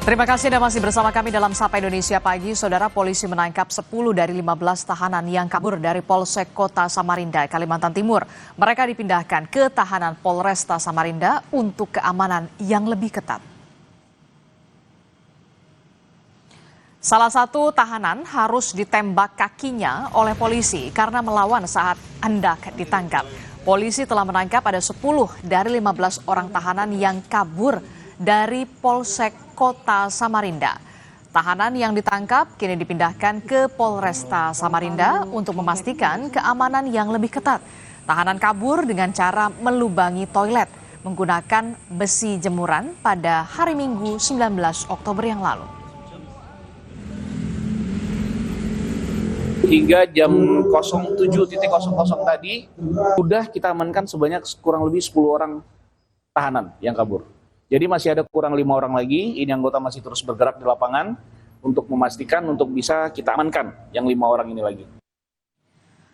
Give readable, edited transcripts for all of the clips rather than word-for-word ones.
Terima kasih Anda masih bersama kami dalam Sapa Indonesia Pagi. Saudara, polisi menangkap 10 dari 15 tahanan yang kabur dari Polsek Kota Samarinda, Kalimantan Timur. Mereka dipindahkan ke tahanan Polresta Samarinda untuk keamanan yang lebih ketat. Salah satu tahanan harus ditembak kakinya oleh polisi karena melawan saat hendak ditangkap. Polisi telah menangkap ada 10 dari 15 orang tahanan yang kabur dari Polsek Kota Samarinda. Tahanan yang ditangkap kini dipindahkan ke Polresta Samarinda untuk memastikan keamanan yang lebih ketat. Tahanan kabur dengan cara melubangi toilet menggunakan besi jemuran pada hari Minggu 19 Oktober yang lalu. Hingga jam 07.00 tadi, sudah kita amankan sebanyak kurang lebih 10 orang tahanan yang kabur. Jadi masih ada kurang 5 orang lagi, ini anggota masih terus bergerak di lapangan untuk memastikan untuk bisa kita amankan yang 5 orang ini lagi.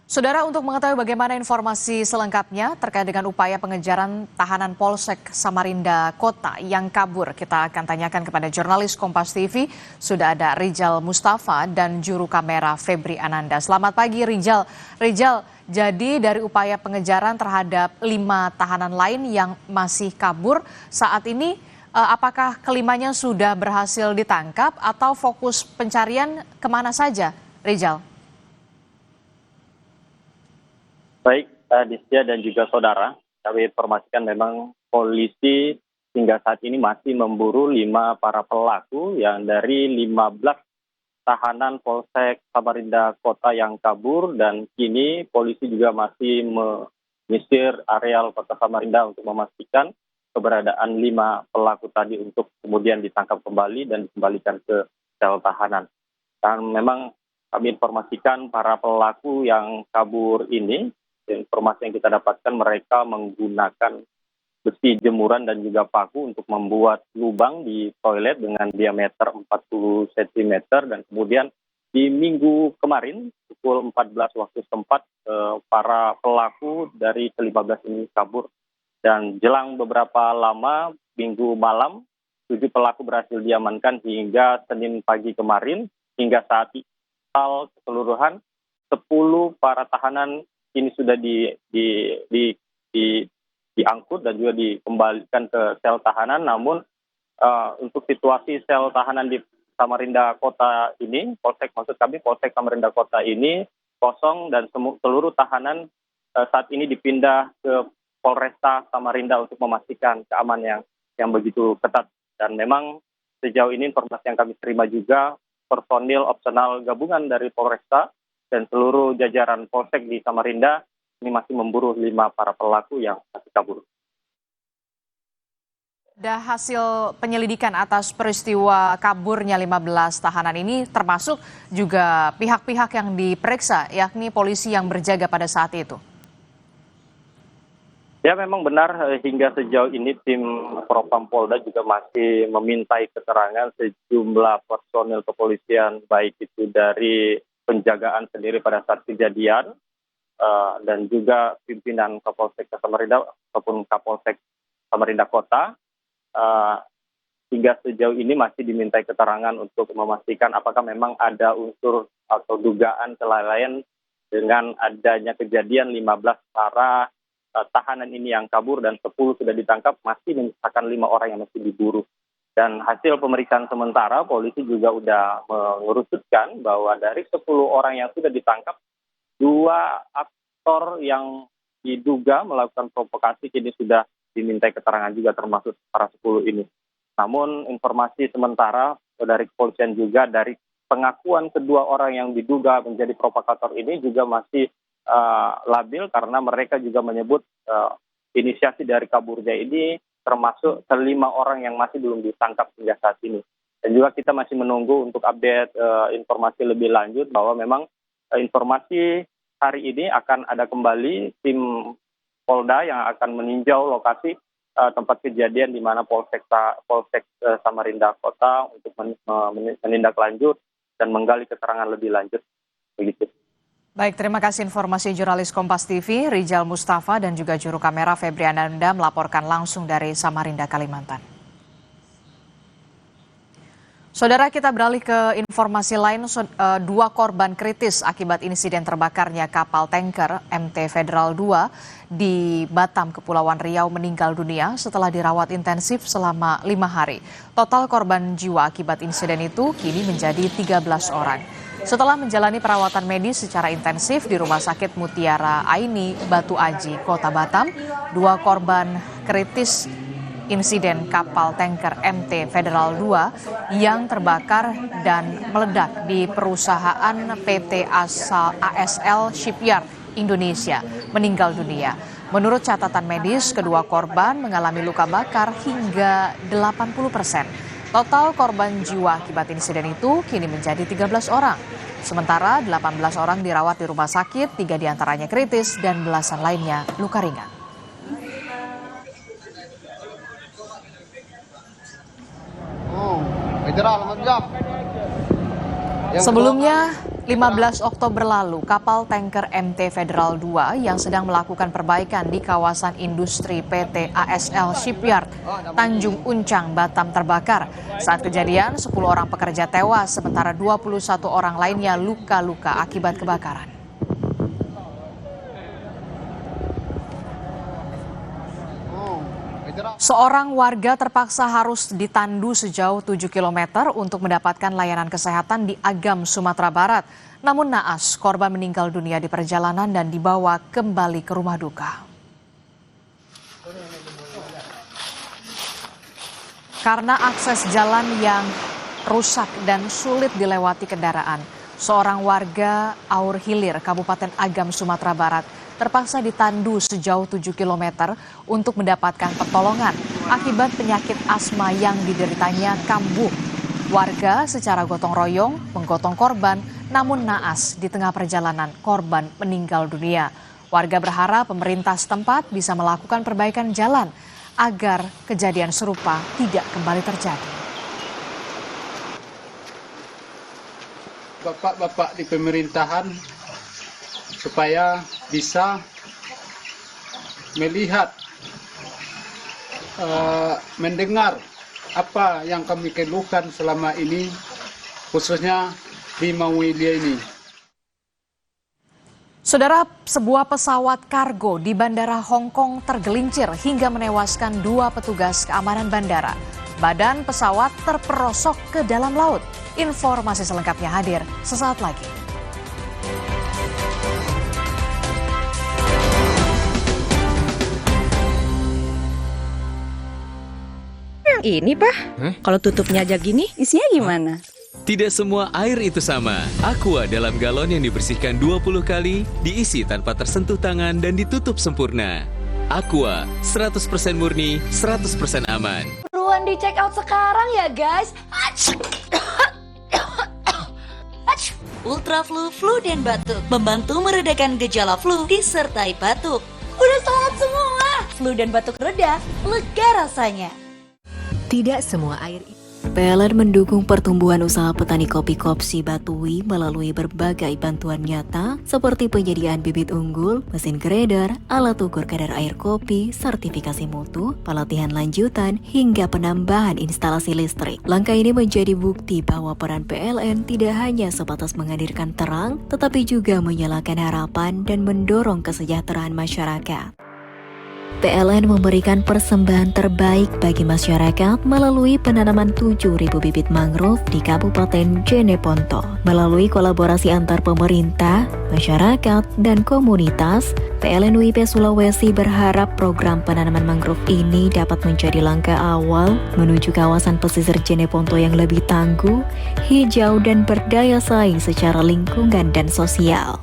Saudara, untuk mengetahui bagaimana informasi selengkapnya terkait dengan upaya pengejaran tahanan Polsek Samarinda Kota yang kabur, kita akan tanyakan kepada jurnalis Kompas TV. Sudah ada Rijal Mustafa dan juru kamera Febri Ananda. Selamat pagi Rijal. Rijal, jadi dari upaya pengejaran terhadap 5 tahanan lain yang masih kabur saat ini, apakah kelimanya sudah berhasil ditangkap atau fokus pencarian kemana saja, Rijal? Baik, Distia dan juga saudara, kami informasikan memang polisi hingga saat ini masih memburu 5 para pelaku yang dari 15 tahanan Polsek Samarinda Kota yang kabur, dan kini polisi juga masih menyisir areal Kota Samarinda untuk memastikan keberadaan 5 pelaku tadi untuk kemudian ditangkap kembali dan dikembalikan ke sel tahanan. Dan memang kami informasikan para pelaku yang kabur ini, informasi yang kita dapatkan mereka menggunakan besi jemuran dan juga paku untuk membuat lubang di toilet dengan diameter 40 cm, dan kemudian di minggu kemarin pukul 14 waktu setempat para pelaku dari ke-15 ini kabur, dan jelang beberapa lama minggu malam 7 pelaku berhasil diamankan hingga Senin pagi kemarin. Hingga saat ini keseluruhan 10 para tahanan ini sudah diangkut dan juga dikembalikan ke sel tahanan. Namun untuk situasi sel tahanan di Samarinda Kota ini, Polsek Samarinda Kota ini kosong, dan seluruh tahanan saat ini dipindah ke Polresta Samarinda untuk memastikan keamanan yang begitu ketat. Dan memang sejauh ini informasi yang kami terima juga, personil opsional gabungan dari Polresta dan seluruh jajaran Polsek di Samarinda ini masih memburu 5 para pelaku yang masih kabur. Ada hasil penyelidikan atas peristiwa kaburnya 15 tahanan ini, termasuk juga pihak-pihak yang diperiksa, yakni polisi yang berjaga pada saat itu. Ya, memang benar, hingga sejauh ini tim Propam Polda juga masih memintai keterangan sejumlah personil kepolisian, baik itu dari penjagaan sendiri pada saat kejadian, dan juga pimpinan Kapolsek Samarinda ataupun Kapolsek Samarinda Kota. Hingga sejauh ini masih dimintai keterangan untuk memastikan apakah memang ada unsur atau dugaan kelalaian dengan adanya kejadian 15 para tahanan ini yang kabur dan 10 sudah ditangkap, masih menyisakan 5 orang yang masih diburu. Dan hasil pemeriksaan sementara, polisi juga sudah mengerucutkan bahwa dari 10 orang yang sudah ditangkap, 2 aktor yang diduga melakukan provokasi kini sudah dimintai keterangan juga, termasuk para 10 ini. Namun informasi sementara dari kepolisian juga, dari pengakuan kedua orang yang diduga menjadi provokator ini juga masih labil, karena mereka juga menyebut inisiasi dari kaburnya ini termasuk 5 orang yang masih belum ditangkap hingga saat ini. Dan juga kita masih menunggu untuk update informasi lebih lanjut bahwa memang informasi hari ini akan ada kembali tim Polda yang akan meninjau lokasi tempat kejadian di mana Polsek Samarinda Kota untuk menindaklanjut dan menggali keterangan lebih lanjut. Begitu. Baik, terima kasih informasi jurnalis Kompas TV, Rijal Mustafa dan juga juru kamera Febri Ananda melaporkan langsung dari Samarinda, Kalimantan. Saudara, kita beralih ke informasi lain. Dua korban kritis akibat insiden terbakarnya kapal tanker MT Federal II di Batam, Kepulauan Riau meninggal dunia setelah dirawat intensif selama 5 hari. Total korban jiwa akibat insiden itu kini menjadi 13 orang. Setelah menjalani perawatan medis secara intensif di Rumah Sakit Mutiara Aini, Batu Aji, Kota Batam, dua korban kritis insiden kapal tanker MT Federal II yang terbakar dan meledak di perusahaan PT ASL Shipyard Indonesia meninggal dunia. Menurut catatan medis, kedua korban mengalami luka bakar hingga 80%. Total korban jiwa akibat insiden itu kini menjadi 13 orang. Sementara 18 orang dirawat di rumah sakit, 3 diantaranya kritis dan belasan lainnya luka ringan. Sebelumnya, 15 Oktober lalu, kapal tanker MT Federal II yang sedang melakukan perbaikan di kawasan industri PT ASL Shipyard Tanjung Uncang, Batam terbakar. Saat kejadian, 10 orang pekerja tewas, sementara 21 orang lainnya luka-luka akibat kebakaran. Seorang warga terpaksa harus ditandu sejauh 7 km untuk mendapatkan layanan kesehatan di Agam, Sumatera Barat. Namun naas, korban meninggal dunia di perjalanan dan dibawa kembali ke rumah duka. Karena akses jalan yang rusak dan sulit dilewati kendaraan, seorang warga Aur Hilir, Kabupaten Agam, Sumatera Barat, terpaksa ditandu sejauh 7 km untuk mendapatkan pertolongan akibat penyakit asma yang dideritanya kambuh. Warga secara gotong royong menggotong korban, namun naas di tengah perjalanan korban meninggal dunia. Warga berharap pemerintah setempat bisa melakukan perbaikan jalan agar kejadian serupa tidak kembali terjadi. Bapak-bapak di pemerintahan supaya bisa melihat, mendengar apa yang kami keluhkan selama ini, khususnya di Mawilia ini. Saudara, sebuah pesawat kargo di Bandara Hong Kong tergelincir hingga menewaskan 2 petugas keamanan bandara. Badan pesawat terperosok ke dalam laut. Informasi selengkapnya hadir sesaat lagi. Ini Pak, kalau tutupnya aja gini, isinya gimana? Tidak semua air itu sama. Aqua dalam galon yang dibersihkan 20 kali, diisi tanpa tersentuh tangan dan ditutup sempurna. Aqua, 100% murni, 100% aman. Buruan di check out sekarang ya guys. Ultra Flu dan Batuk membantu meredakan gejala flu disertai batuk. Udah solid semua. Flu dan batuk reda, lega rasanya. Tidak semua air. PLN mendukung pertumbuhan usaha petani kopi Kopsi Batui melalui berbagai bantuan nyata seperti penyediaan bibit unggul, mesin grader, alat ukur kadar air kopi, sertifikasi mutu, pelatihan lanjutan, hingga penambahan instalasi listrik. Langkah ini menjadi bukti bahwa peran PLN tidak hanya sebatas menghadirkan terang, tetapi juga menyalakan harapan dan mendorong kesejahteraan masyarakat. PLN memberikan persembahan terbaik bagi masyarakat melalui penanaman 7.000 bibit mangrove di Kabupaten Jeneponto. Melalui kolaborasi antar pemerintah, masyarakat, dan komunitas, PLN UIP Sulawesi berharap program penanaman mangrove ini dapat menjadi langkah awal menuju kawasan pesisir Jeneponto yang lebih tangguh, hijau, dan berdaya saing secara lingkungan dan sosial.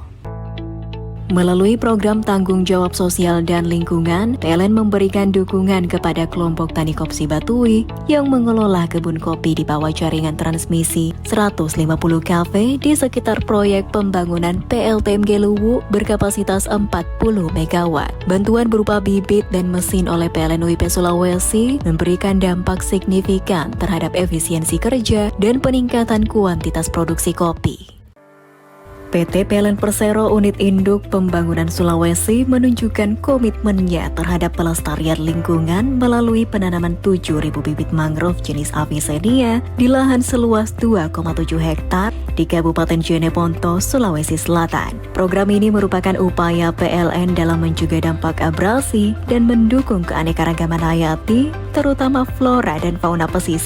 Melalui program tanggung jawab sosial dan lingkungan, PLN memberikan dukungan kepada kelompok tani Kopsi Batui yang mengelola kebun kopi di bawah jaringan transmisi 150 kafe di sekitar proyek pembangunan PLTMG Luwu berkapasitas 40 MW. Bantuan berupa bibit dan mesin oleh PLN UIP Sulawesi memberikan dampak signifikan terhadap efisiensi kerja dan peningkatan kuantitas produksi kopi. PT PLN Persero Unit Induk Pembangunan Sulawesi menunjukkan komitmennya terhadap pelestarian lingkungan melalui penanaman 7.000 bibit mangrove jenis Avicennia di lahan seluas 2,7 hektar di Kabupaten Jeneponto, Sulawesi Selatan. Program ini merupakan upaya PLN dalam mencegah dampak abrasi dan mendukung keanekaragaman hayati, terutama flora dan fauna pesisir